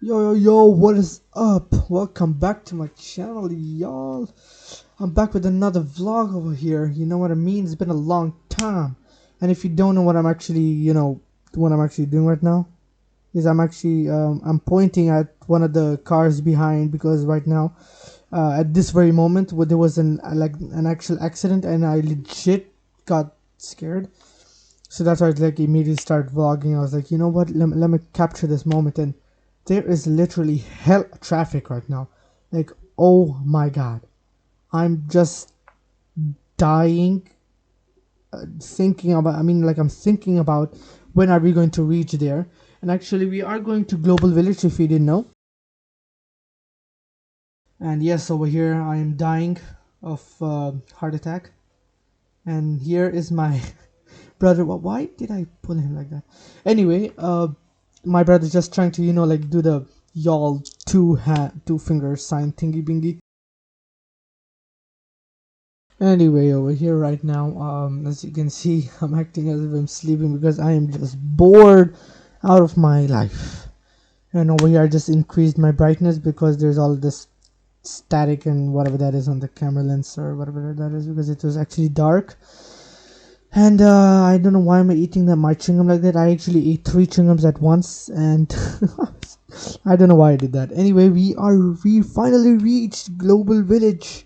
Yo, what is up? Welcome back to my channel, y'all. I'm back with another vlog over here. You know what I mean? It's been a long time. And if you don't know what I'm actually, what I'm actually doing right now, is I'm pointing at one of the cars behind because right now, at this very moment, there was an actual accident and I legit got scared. So that's why I immediately started vlogging. I was like, you know what? Let me capture this moment. And there is literally hell traffic right now. Like, oh my god. I'm just dying I'm thinking about when are we going to reach there. And actually we are going to Global Village if you didn't know. And yes, over here I am dying of heart attack. And here is my brother. Why did I pull him like that? Anyway, my brother's just trying to do the y'all two finger sign thingy bingy. Anyway, over here right now, as you can see, I'm acting as if I'm sleeping because I am just bored out of my life. And over here I just increased my brightness because there's all this static and whatever that is on the camera lens or whatever that is, because it was actually dark. And I don't know why am I eating my chewing gum like that. I actually ate 3 chewing gums at once, and I don't know why I did that. Anyway, we finally reached Global Village.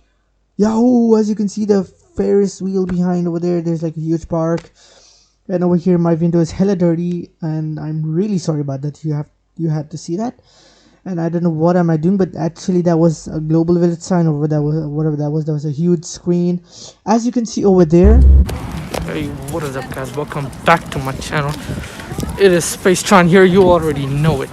Yahoo! As you can see, the Ferris wheel behind over there. There's like a huge park, and over here my window is hella dirty, and I'm really sorry about that. You had to see that, and I don't know what am I doing, but actually that was a Global Village sign over that was whatever that was. That was a huge screen, as you can see over there. Hey, what is up guys, welcome back to my channel. It is tron here, you already know it.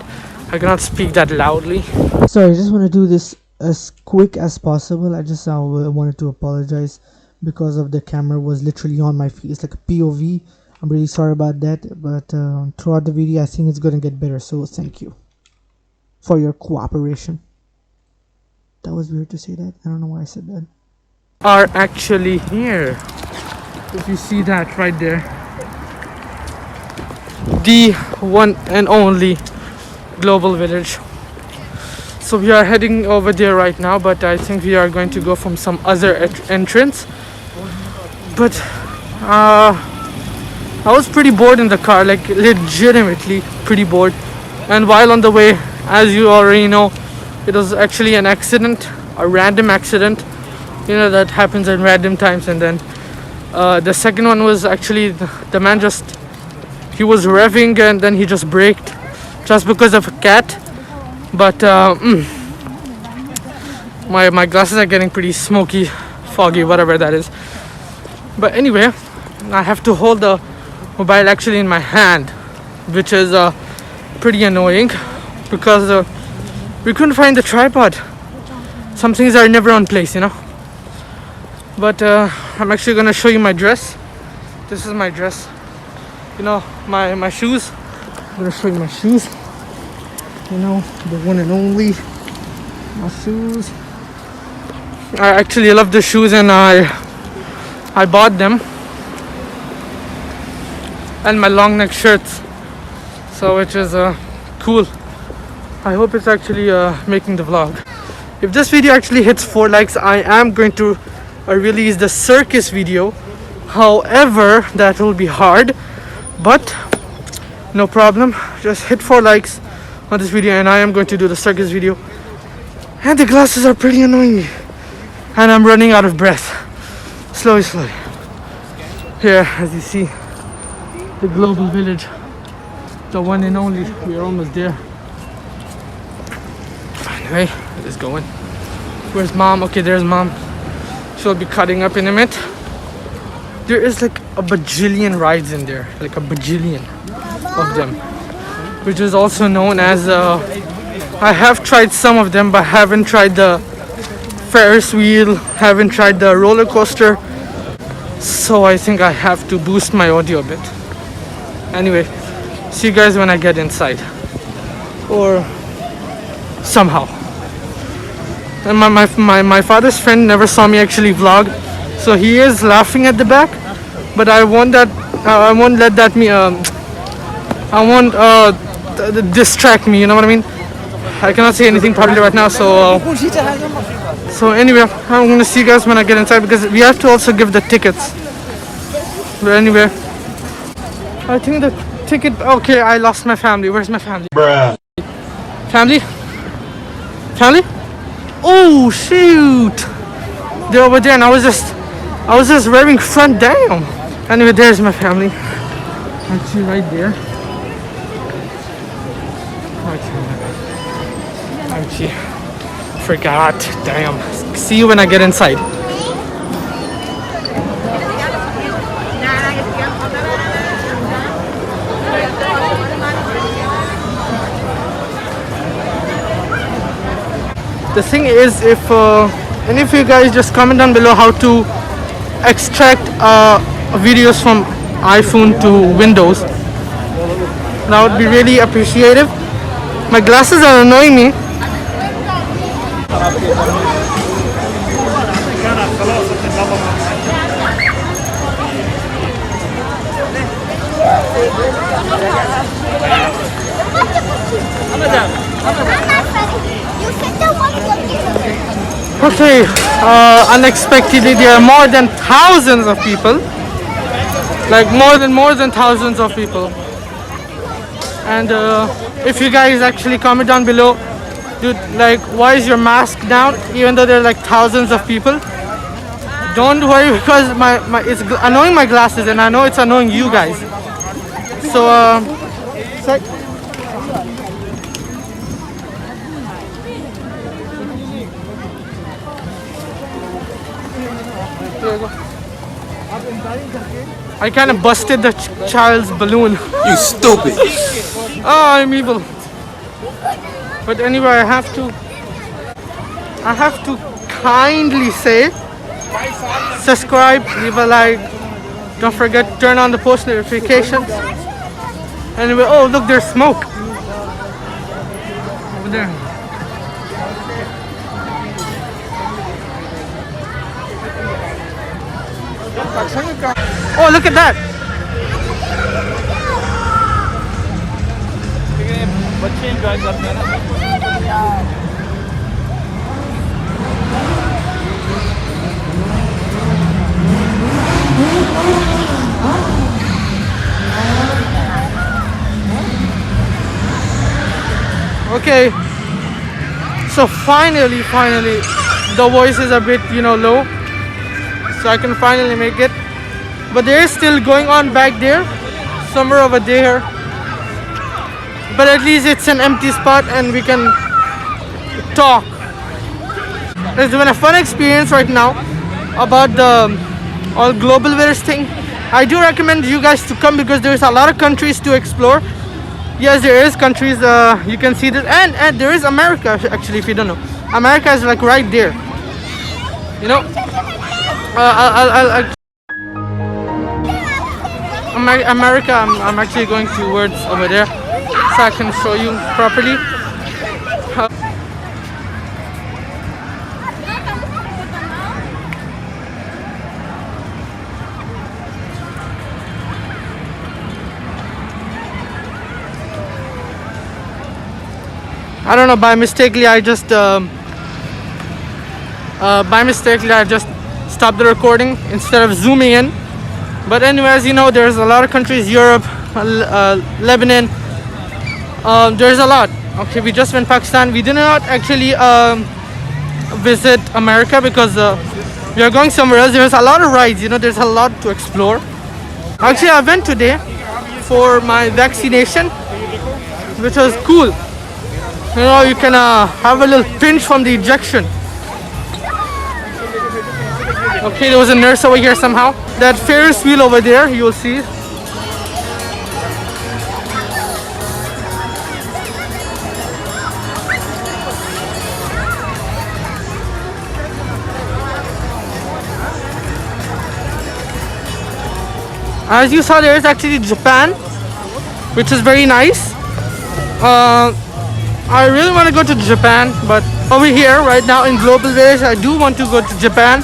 I cannot speak that loudly. Sorry, I just want to do this as quick as possible. I just wanted to apologize because of the camera was literally on my face like a POV. I'm really sorry about that, but throughout the video I think it's gonna get better, so thank you for your cooperation. That was weird to say that. I don't know why I said that. Are actually here. If you see that right there, the one and only Global Village. So we are heading over there right now, but I think we are going to go from some other entrance. But I was pretty bored in the car, like legitimately pretty bored. And while on the way, as you already know, it was actually an accident, a random accident, that happens at random times. And then the second one was actually the man he was revving and then he just braked just because of a cat. But my glasses are getting pretty smoky, foggy, whatever that is. But anyway, I have to hold the mobile actually in my hand, which is pretty annoying because we couldn't find the tripod. Some things are never on place, But I'm actually gonna show you my dress. This is my dress. My shoes. I'm gonna show you my shoes. The one and only. My shoes. I actually love the shoes, and I bought them. And my long neck shirts. So which is cool. I hope it's actually making the vlog. If this video actually hits 4 likes, I am going to release the circus video. However, that will be hard, but no problem. Just hit 4 likes on this video and I am going to do the circus video. And the glasses are pretty annoying me, and I'm running out of breath. Slowly. Here, as you see, the Global Village, the one and only. We are almost there. Anyway, let's go in. Where's mom? Okay, there's mom. She'll be cutting up in a minute. There is like a bajillion rides in there, like a bajillion of them, which is also known as I have tried some of them, but haven't tried the Ferris wheel, haven't tried the roller coaster, so I think I have to boost my audio a bit. Anyway, see you guys when I get inside, or somehow. And my father's friend never saw me actually vlog, so he is laughing at the back, but I won't let that distract me, you know what I mean? I cannot say anything publicly right now. So anyway, I'm gonna see you guys when I get inside because we have to also give the tickets. But anyway, I think the ticket. Okay, I lost my family. Where's my family? Bruh. Family? Family? Oh shoot! They're over there, and I was just wearing front down. Anyway, there's my family. Actually, right there. Actually, forgot. Damn. See you when I get inside. The thing is, if any of you guys just comment down below how to extract videos from iPhone to Windows, that would be really appreciative. My glasses are annoying me. Okay, unexpectedly there are more than thousands of people. Like more than thousands of people. And if you guys actually comment down below, dude, like, why is your mask down even though there are like thousands of people? Don't worry, because it's annoying my glasses, and I know it's annoying you guys. So I kind of busted the child's balloon. You stupid. Oh, I'm evil. But anyway, I have to kindly say, subscribe, leave a like, don't forget to turn on the post notifications. Anyway, oh look, there's smoke over there. Oh, look at that. Okay, so finally the voice is a bit low, so I can finally make it, but there is still going on back there, somewhere over there, but at least it's an empty spot and we can talk. It's been a fun experience right now about the all global virus thing. I do recommend you guys to come because there's a lot of countries to explore. Yes, there is countries, you can see that, and there is America actually, if you don't know. America is like right there. America, I'm actually going towards over there so I can show you properly. I don't know, by mistakenly I just stopped the recording instead of zooming in. But anyways, there's a lot of countries, Europe, Lebanon, there's a lot. Okay, we just went Pakistan. We did not actually visit America because we are going somewhere else. There's a lot of rides, there's a lot to explore. Actually, I went today for my vaccination, which was cool. You can have a little pinch from the injection. Okay, there was a nurse over here somehow. That Ferris wheel over there, you will see. As you saw, there is actually Japan, which is very nice. I really want to go to Japan, but over here right now in Global Village, I do want to go to Japan.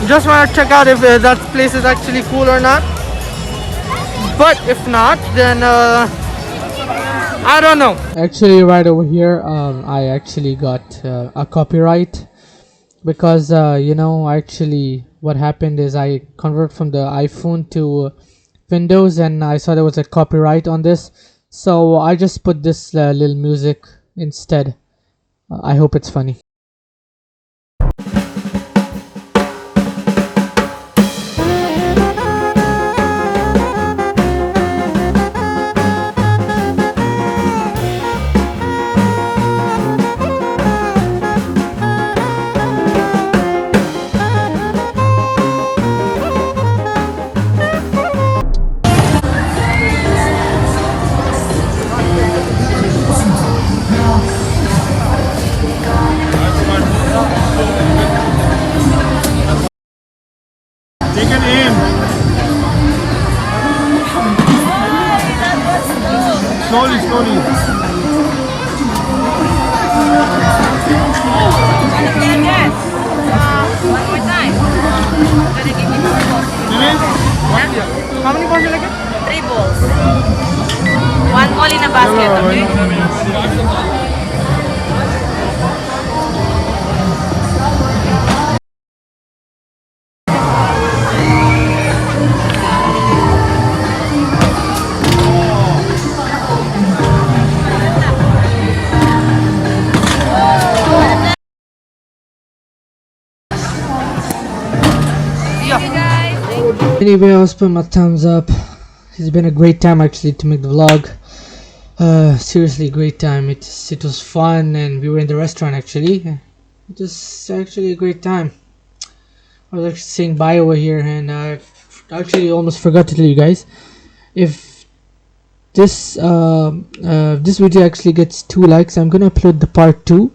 Just want to check out if that place is actually cool or not. But if not, then I don't know. Actually, right over here, I actually got a copyright because actually what happened is I converted from the iPhone to Windows, and I saw there was a copyright on this, so I just put this little music instead. I hope it's funny. Take an aim. Slowly, slowly. Yes. One more time. Gonna give me more balls. How many balls will I get? 3 balls. One ball in a basket, okay? Anyway, I'll put my thumbs up. It's been a great time actually to make the vlog. Seriously, great time. It was fun, and we were in the restaurant actually. It was actually a great time. I was actually saying bye over here, and I actually almost forgot to tell you guys. If this video actually gets 2 likes, I'm gonna upload the part 2.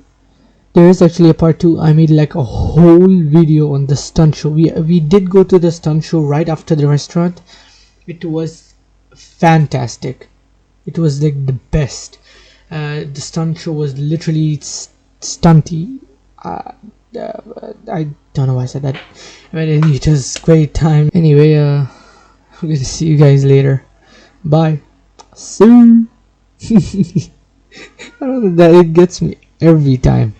There is actually a part 2. I made like a whole video on the stunt show. We did go to the stunt show right after the restaurant. It was fantastic. It was like the best. The stunt show was literally stunty. I don't know why I said that, but it was great time. Anyway, I'm gonna see you guys later. Bye. Soon. I don't know, that it gets me every time.